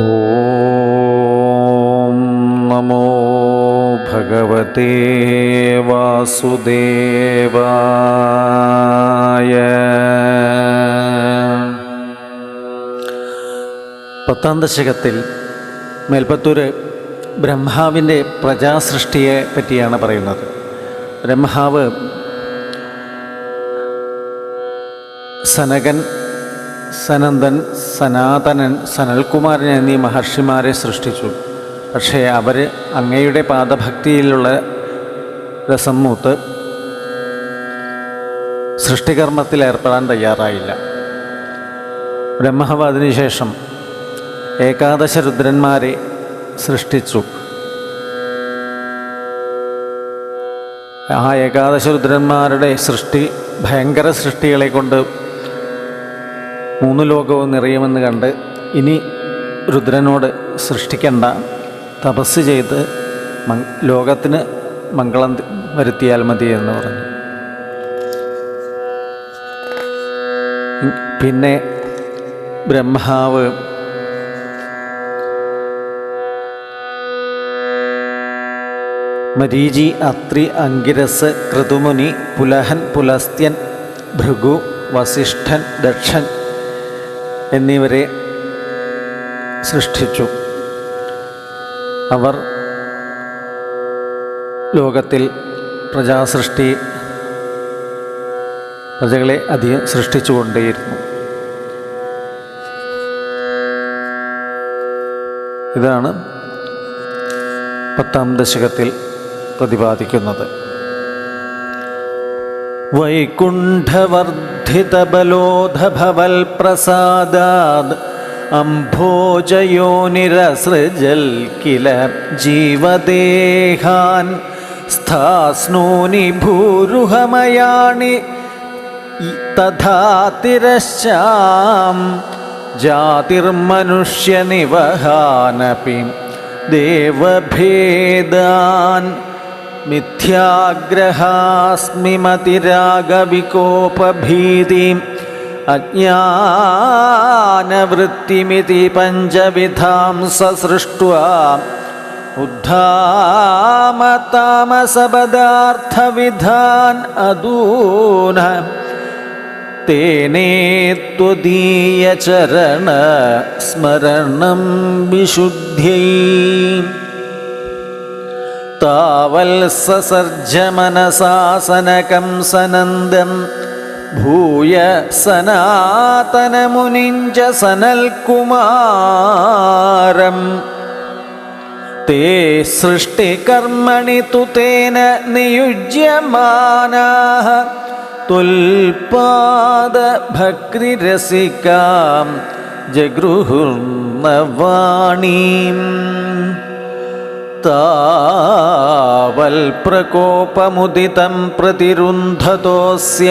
ഓം നമോ ഭഗവതേ വാസുദേവായ. 10ാം ദശകത്തിൽ മേൽപ്പത്തൂർ ബ്രഹ്മാവിൻ്റെ പ്രജാസൃഷ്ടിയെ പറ്റിയാണ് പറയുന്നത്. ബ്രഹ്മാവ് സനകൻ, സനന്ദൻ, സനാതനൻ, സനൽകുമാരൻ എന്നീ മഹർഷിമാരെ സൃഷ്ടിച്ചു. പക്ഷേ അവർ അങ്ങയുടെ പാദഭക്തിയിലുള്ള രസം മൂത്ത് സൃഷ്ടികർമ്മത്തിൽ ഏർപ്പെടാൻ തയ്യാറായില്ല. ബ്രഹ്മാവ് അതിനുശേഷം ഏകാദശ രുദ്രന്മാരെ സൃഷ്ടിച്ചു. ആ ഏകാദശ രുദ്രന്മാരുടെ സൃഷ്ടി ഭയങ്കര സൃഷ്ടികളെ കൊണ്ട് 3 ലോകവും നിറയുമെന്ന് കണ്ട് ഇനി രുദ്രനോട് സൃഷ്ടിക്കണ്ട, തപസ് ചെയ്ത് ലോകത്തിന് മംഗളം വരുത്തിയാൽ മതി എന്ന് പറഞ്ഞു. പിന്നെ ബ്രഹ്മാവ് മരീചി, അത്രി, അങ്കിരസ്, ക്രതുമുനി, പുലഹൻ, പുലസ്ത്യൻ, ഭൃഗു, വസിഷ്ഠൻ, ദക്ഷൻ എന്നിവരെ സൃഷ്ടിച്ചു. അവർ ലോകത്തിൽ പ്രജകളെ അധികം സൃഷ്ടിച്ചുകൊണ്ടേയിരുന്നു. ഇതാണ് 10ാം ദശകത്തിൽ പ്രതിപാദിക്കുന്നത്. വൈകുണ്ഠവർദ്ധിതബലോധഭവൽ പ്രസാദാദ് അംഭോജയോനിരസൃജൽ കില ജീവദേഹാൻ സ്ഥാസ്നൂനി ഭൂരുഹമയാണി തഥാ തിരശ്ചാം ജാതിർമനുഷ്യനിവഹാനപി ദേവഭേദാൻ മിഥ്യാഗ്രഹാസ്മിമതിരാഗവികോപഭീതിം അജ്ഞാനവൃത്തിമിതി പഞ്ചവിധാം സസൃഷ്ട്വാ ഉദ്ധാമതാമസപദാർത്ഥവിധാൻ അദൂന തേനേ ത്വദീയചരണ സ്മരണം വിശുദ്ധ്യൈ താവൽ സസർജ മനസാസനകം സനന്ദം ഭൂയ സനാതനമുനിഞ്ച സനൽകുമാരം തേ സൃഷ്ടികർമ്മണി തു തേന നിയുജ്യമാനാഃ തുൽപാദഭക്തിരസികാം ജഗൃഹുർനവാണീം താവൽ പ്രകോപമുദിതം പ്രതിരുന്ധതോസ്യ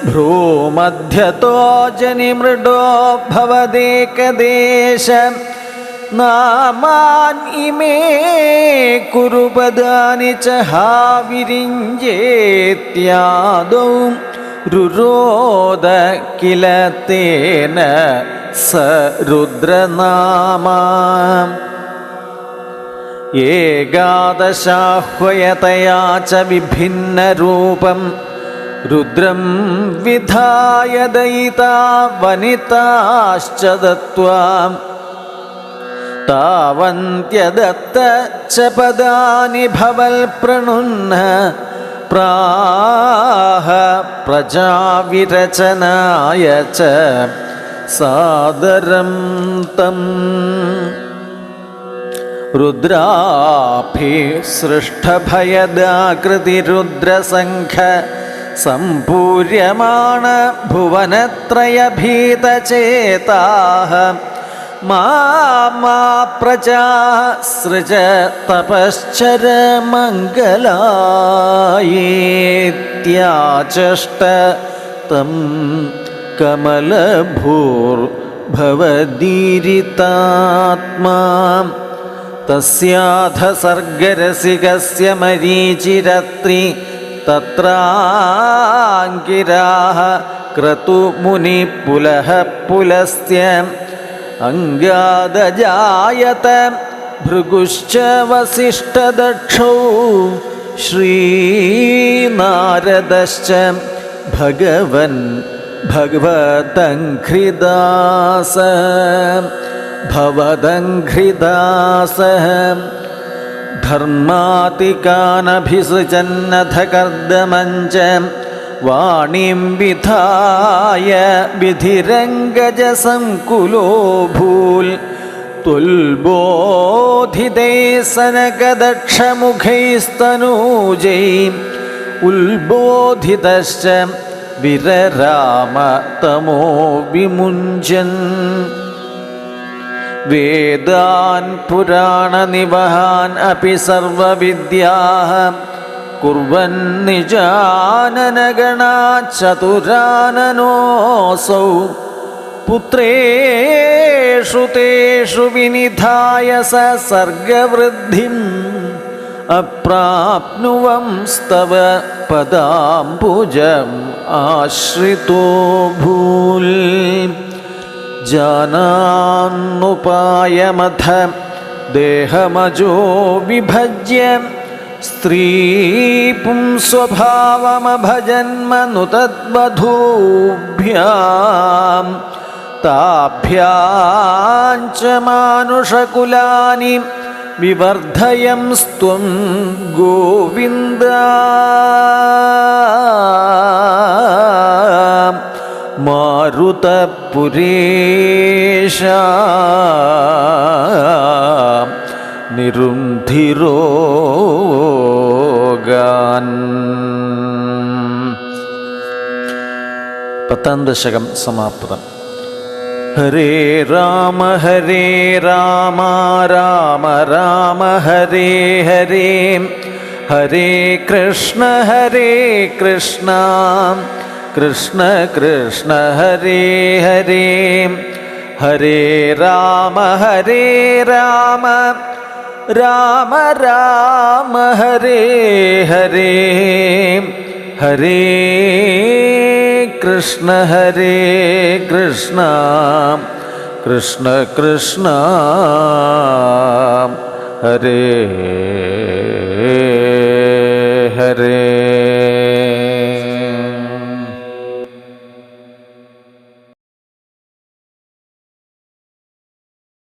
ഭ്രൂമധ്യതോ ജനിമൃഡോ ഭവദേകദേശ നാമാൻ ഇമേ കുരുപദാനി ച ഹാവിരിഞ്ജേത്യാദൗ രുരോദ കില തേന സ രുദ്രനാമാ ഏകാദശാഹ്വയതയാ ച വിഭിന്നരൂപം രുദ്രം വിധായ ദയിതാ വനിതാശ്ച ദത്വാ താവന്ത്യദത്ത ച പദാനി ഭവൽ പ്രണുന്ന പ്രാഹ പ്രജാവിരചനായ ച സാദരം തം രുദ്രാഭി സൃഷ്ടഭയദാകൃതിരുദ്രസംഘ സംപൂര്യമാണ ഭുവനത്രയഭീതചേതാഃ മാ പ്രജാ സൃജ തപശ്ചര മംഗളായേത്യാചഷ്ട തം കമലഭൂർഭവദീരിതാത്മാ തസ്യാധ സർഗരസികസ്യ മരീചിരത്രി തത്രാങ്കിരാഃ ക്രതുമുനി പുലഃ പുലസ്ത്യ അംഗാദജായത ഭൃഗുശ്ച വസിഷ്ഠദക്ഷൗ ശ്രീനാരദശ്ച ഭഗവൻ ഭഗവതംഘ്രിദാസ ഭവദംഘ്രിദാസ ധർമാതികാനഭിസൃജന്നഥ കർദമഞ്ച വാണിം വിധായ വിധിരംഗജസംകുലോ ഭൂൽ തുൽബോധിതൈ സനകദക്ഷമുഖൈസ്തനൂജൈ ഉൽബോധിതശ്ച വിരരാമ തമോ വിമുഞ്ജൻ വേദാൻ പുരാണനിവഹാൻ അപി സർവവിദ്യാഃ കുർവൻ നിജാനനഗണാത് ചതുരാനനോऽസൗ പുത്രേഷു തേഷു വിനിധായ സസർഗവൃദ്ധിം അപ്രാപ്നുവംസ്തവ പദാംബുജം ആശ്രിതോ ഭൂൽ ജാനാന്നുപായമഥ ദേഹമജോ വിഭജ്യ സ്ത്രീ പുംസ്വഭാവമഭജന്മനു തദ്വധൂഭ്യാം താഭ്യാഞ്ച മാനുഷകുലാനി വിവർധയംസ്ത്വം ഗോവിന്ദ മാരുതപുരേശ നിരുന്ധിരോഗാൻ. 10ാം ദശകം സമാപ്തം. ഹരേ രാമ രാമ രാമ ഹരേ ഹരേ, ഹരേ കൃഷ്ണ കൃഷ്ണ കൃഷ്ണ ഹരേ ഹരേ, ഹരേ രാമ രാമ രാമ ഹരേ ഹരേ, ഹരേ കൃഷ്ണ കൃഷ്ണ കൃഷ്ണ ഹരേ